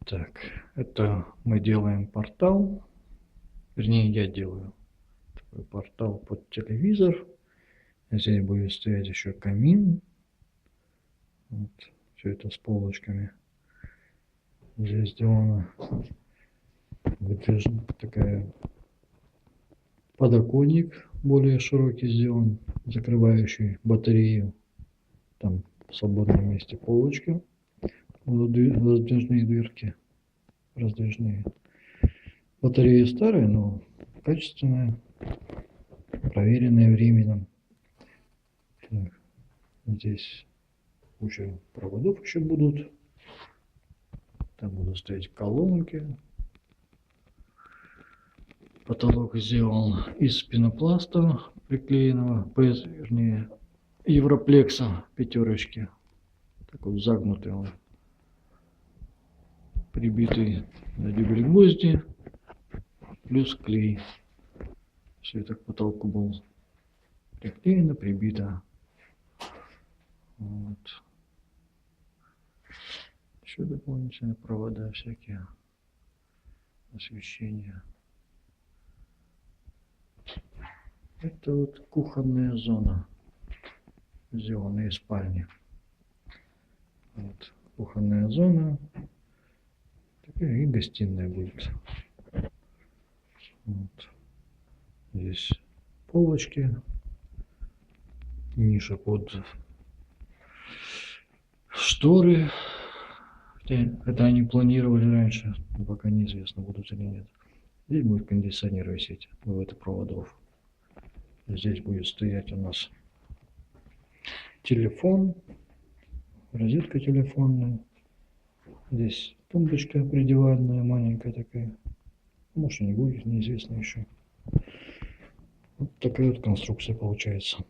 Так, это мы делаем портал, вернее я делаю такой портал под телевизор. Здесь будет стоять еще камин. Вот, все это с полочками. Здесь сделана такая подоконник более широкий сделан, закрывающий батарею. Там в свободном месте полочки, раздвижные дверки, раздвижные. Батарея старая, но качественная, проверенная временем. Так, здесь куча проводов еще будут. Там будут стоять колонки. Потолок сделан из пенопласта приклеенного, вернее, европлекса пятерочки. Так вот загнутый он, прибитый на дюбель гвозди, плюс клей. Все это к потолку было приклеено, прибито. Вот. Еще дополнительные провода всякие, освещение. Это вот кухонная зона, сделанная из спальни. Вот, кухонная зона. Такая и гостиная будет. Вот. Здесь полочки, ниша под шторы. Это они планировали раньше, но пока неизвестно, будут или нет. Здесь будет кондиционер висеть, вывод проводов. Здесь будет стоять у нас телефон, розетка телефонная. Здесь тумбочка придиванная, маленькая такая. Может и не будет, неизвестно еще. Вот такая вот конструкция получается.